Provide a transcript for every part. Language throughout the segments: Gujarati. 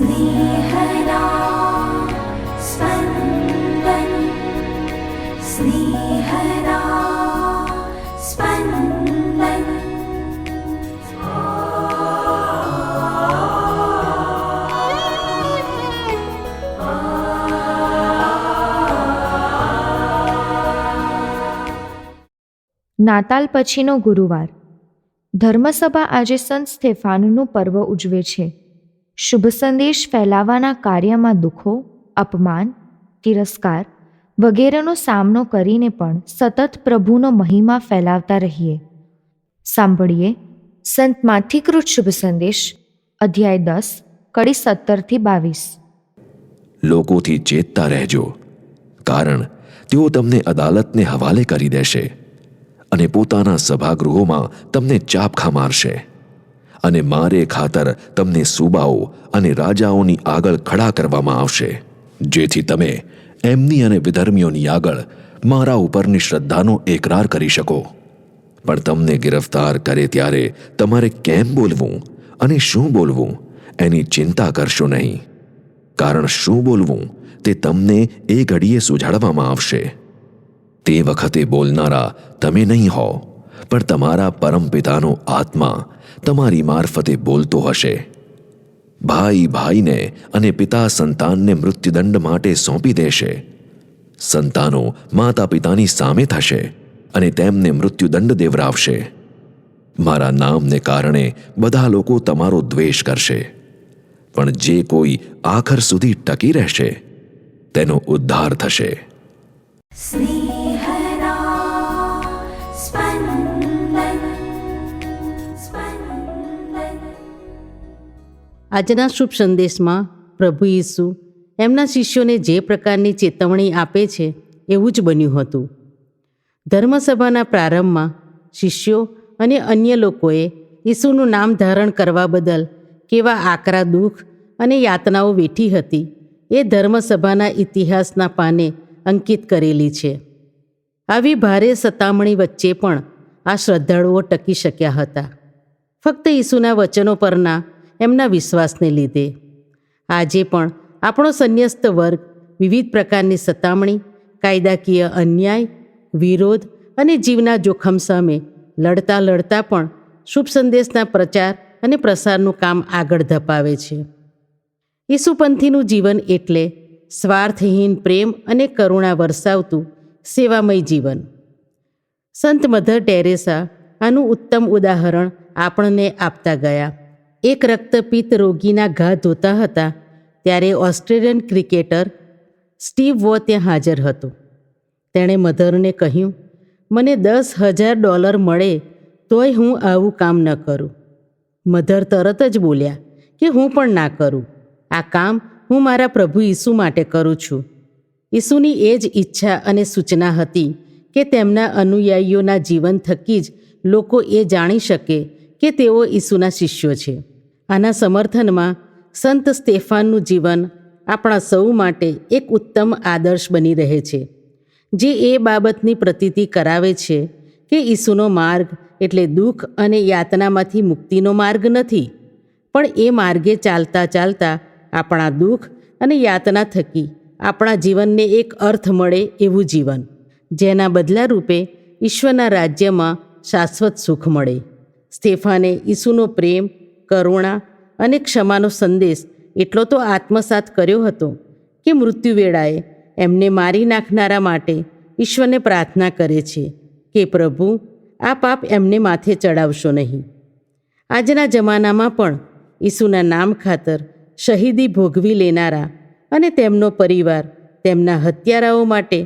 स्नेहदा स्पन्दन स्नेहदा स्पन्दन। નાતાલ પછીનો ગુરુવાર. ધર્મસભા આજે સંત સ્તેફાનનું પર્વ ઉજવે છે. શુભ સંદેશ ફેલાવવાના કાર્યમાં દુઃખો, અપમાન, તિરસ્કાર વગેરેનો સામનો કરીને પણ સતત પ્રભુનો મહિમા ફેલાવતા રહીએ. સાંભળીએ સંત માથીકૃત શુભ સંદેશ, અધ્યાય 10, કડી 17-22. લોકોથી ચેતતા રહેજો, કારણ તેઓ તમને અદાલતને હવાલે કરી દેશે અને પોતાના સભાગૃહોમાં તમને ચાપખા મારશે અને મારે ખાતર તમને સૂબાઓ અને રાજાઓની આગળ ખડા કરવામાં આવશે, જેથી તમે એમની અને વિધર્મીઓની આગળ મારા ઉપરની શ્રદ્ધાનો એકરાર કરી શકો. પણ તમને ગિરફ્તાર કરે ત્યારે તમારે કેમ બોલવું અને શું બોલવું એની ચિંતા કરશો નહીં, કારણ શું બોલવું તે તમને એ ઘડીએ સુઝાડવામાં આવશે. તે વખતે બોલનારા તમે નહીં હો, પણ તમારા પરમપિતાનો આત્મા તમારી મારફતે બોલતો હશે. ભાઈ ભાઈને અને પિતા સંતાનને મૃત્યુદંડ માટે સોંપી દેશે. સંતાનો માતા પિતાની સામે થશે અને તેમને મૃત્યુદંડ દેવરાવશે. મારા નામને કારણે બધા લોકો તમારો દ્વેષ કરશે, પણ જે કોઈ આખર સુધી ટકી રહેશે તેનો ઉદ્ધાર થશે. स्नेहदा स्पन्दन स्पन्दन। આજના શુભ સંદેશમાં પ્રભુ ઈસુ એમના શિષ્યોને જે પ્રકારની ચેતવણી આપે છે એવું જ બન્યું હતું. ધર્મસભાના પ્રારંભમાં શિષ્યો અને અન્ય લોકોએ ઈસુનું નામ ધારણ કરવા બદલ કેવા આકરા દુઃખ અને યાતનાઓ વેઠી હતી એ ધર્મસભાના ઇતિહાસના પાને અંકિત કરેલી છે. આવી ભારે સતામણી વચ્ચે પણ આ શ્રદ્ધાળુઓ ટકી શક્યા હતા, ફક્ત ઈસુના વચનો પરના એમના વિશ્વાસને લીધે. આજે પણ આપણો સંન્યસ્ત વર્ગ વિવિધ પ્રકારની સતામણી, કાયદાકીય અન્યાય, વિરોધ અને જીવના જોખમ સામે લડતા લડતા પણ શુભ સંદેશના પ્રચાર અને પ્રસારનું કામ આગળ ધપાવે છે. ઈસુપંથીનું જીવન એટલે સ્વાર્થહીન પ્રેમ અને કરુણા વરસાવતું સેવામય જીવન. સંત મધર ટેરેસા આનું ઉત્તમ ઉદાહરણ આપણને આપતા ગયા. એક રક્તપિત્ત રોગીના ઘા ધોતા હતા ત્યારે ઓસ્ટ્રેલિયન ક્રિકેટર સ્ટીવ વૉ ત્યાં હાજર હતો. તેણે મધરને કહ્યું, મને $10,000 મળે તોય હું આવું કામ ન કરું. મધર તરત જ બોલ્યા કે હું પણ ના કરું. આ કામ હું મારા પ્રભુ ઈસુ માટે કરું છું. ઈસુની એ જ ઈચ્છા અને સૂચના હતી કે તેમના અનુયાયીઓના જીવન થકી જ લોકો એ જાણી શકે કે તેઓ ઈસુના શિષ્યો છે. આના સમર્થનમાં સંત સ્તેફાનનું જીવન આપણા સૌ માટે એક ઉત્તમ આદર્શ બની રહે છે, જે એ બાબતની પ્રતીતિ કરાવે છે કે ઈસુનો માર્ગ એટલે દુઃખ અને યાતનામાંથી મુક્તિનો માર્ગ નથી, પણ એ માર્ગે ચાલતા ચાલતા આપણા દુઃખ અને યાતના થકી આપણા જીવનને એક અર્થ મળે એવું જીવન, જેના બદલા રૂપે ઈશ્વરના રાજ્યમાં શાશ્વત સુખ મળે. સ્તેફાને ઈસુનો પ્રેમ, કરુણા અને ક્ષમાનો સંદેશ એટલો તો આત્મસાત કર્યો હતો કે મૃત્યુ વેળાએ એમને મારી નાખનારા માટે ઈશ્વરને પ્રાર્થના કરે છે કે પ્રભુ, આ પાપ એમને માથે ચડાવશો નહીં. આજના જમાનામાં પણ ઈસુના નામ ખાતર શહીદી ભોગવી લેનારા અને તેમનો પરિવાર તેમના હત્યારાઓ માટે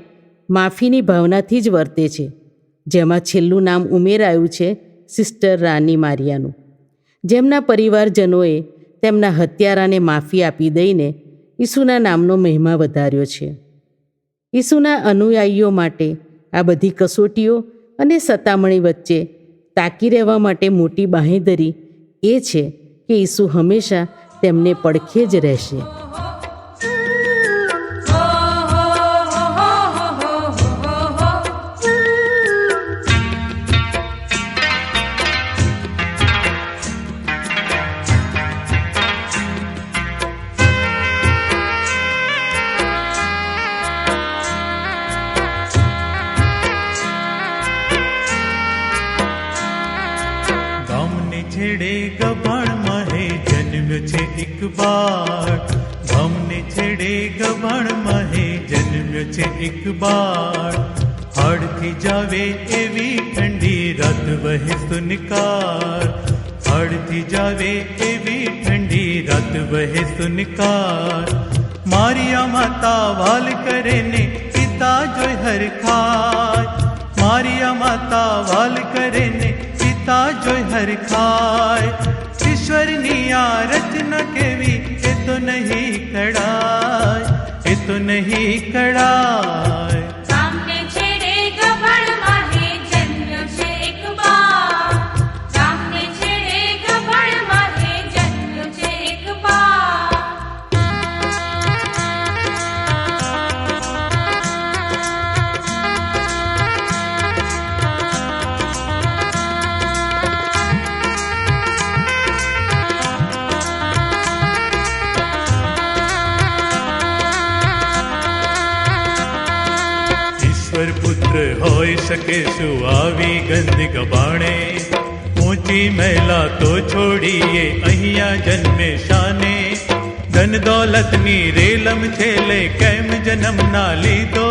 માફીની ભાવનાથી જ વર્તે છે, જેમાં છેલ્લું નામ ઉમેરાયું છે સિસ્ટર રાની મારિયાનું, જેમના પરિવારજનોએ તેમના હત્યારાને માફી આપી દઈને ઈસુના નામનો મહિમા વધાર્યો છે. ઈસુના અનુયાયીઓ માટે આ બધી કસોટીઓ અને સતામણી વચ્ચે તાકી રહેવા માટે મોટી બાંહેધરી એ છે કે ઈસુ હંમેશા તેમને પડખે જ રહેશે. એક બાળ, ગામને છેડે ગભણ મહે જન્મ્યો છે એક બાળ. હાડથી જાવે એવી ઠંડી રાત વહે સુનકાર, હાડથી જાવે એવી ઠંડી રાત વહે સુનકાર. મારિયા માતા વાલ કરે ને પિતા જોઈ હરખાય, મારિયા માતા વાલ કરે ને પિતા જોઈ હરખાય. ઈશ્વરની આ રચના કેવી એ તો નહીં કળાય, એ તો નહીં કળાય. ગામને છેડે ગભણ મહે જન્મ્યો છે એક બાળ, ગામને છેડે ગભણ મહે જન્મ્યો છે એક બાળ. ઈશ્વર પુત્ર હોઈ શકે શું આવી ગંદી ગબાણે? ઊંચી મહિલા તો છોડીએ અહીંયા જન્મે શાને? ધન દોલતની રેલમ છેલે કેમ જન્મ ના લીધો?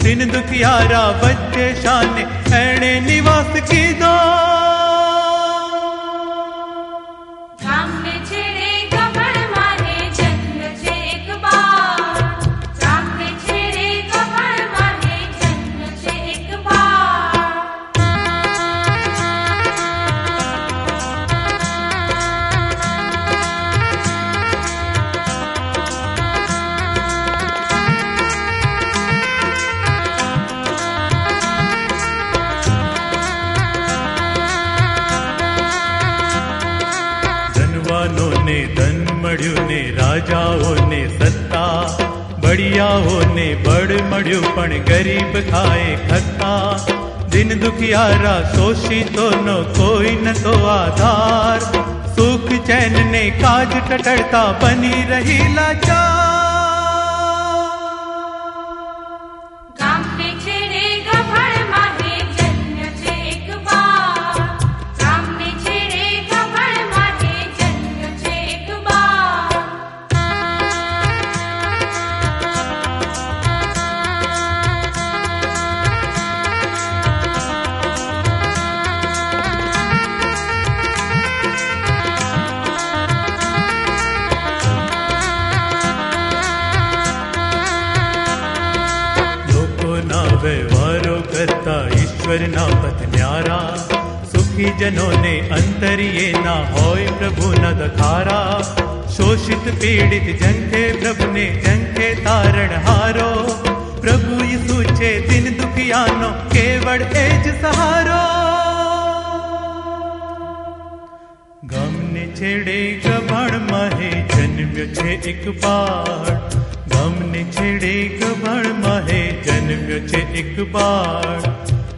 દિન દુખિયારા વચ્ચે શાને એણે નિવાસ કીધો? ગામને છેડે ગભણ મહે જન્મ્યો છે એક બાળ, ગામને છેડે ગભણ મહે જન્મ્યો છે એક બાળ. ધનવાનોને ધન મળ્યું ને રાજાઓને સત્તા, બળિયાઓને બળ મળ્યું પણ ગરીબ ખાય ખત્તા. દિન દુખિયારા શોષિતોનો કોઈ નતો આધાર, સુખ ચેન ને કાજ ટટળતા બની રહી લાચાર. ગામને છેડે ગભણ મહે જન્મ્યો છે એક બાળ, ગામને છેડે ગભણ મહે જન્મ્યો છે એક બાળ. લોકોના વ્યવહારો કરતા ઈશ્વરના પથ ન્યારા, સુખી જનોને અંતરિયે ના હોય પ્રભુના દખારા. શોષિત પીડિત જંખે પ્રભુને જંખે તારણ હારો, પ્રભુ ઈસુ છે દિન દુખિયાનો કેવળ એ જ સહારો. ગામને છેડે ગભણ મહે જન્મ્યો છે એક બાળ, ગામને છેડે ગભણ મહે જન્મ્યો છે એક બાળ.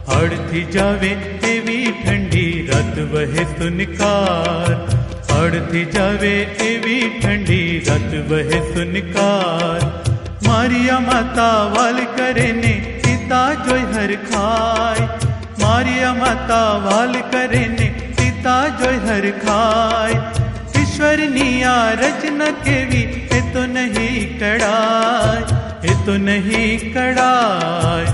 હાડથી જાવે એવી ઠંડી રાત વહે સુનકાર, હાડથી જાવે એવી ઠંડી રાત વહે સુનકાર. મારિયા માતા વાલ કરે ને પિતા જોઈ હરખાય, મારિયા માતા વાલ કરે ને પિતા જોઈ હરખાય. ઈશ્વરની આ રચના કેવી એ તો નહીં કળાય, એ તો નહીં કળાય.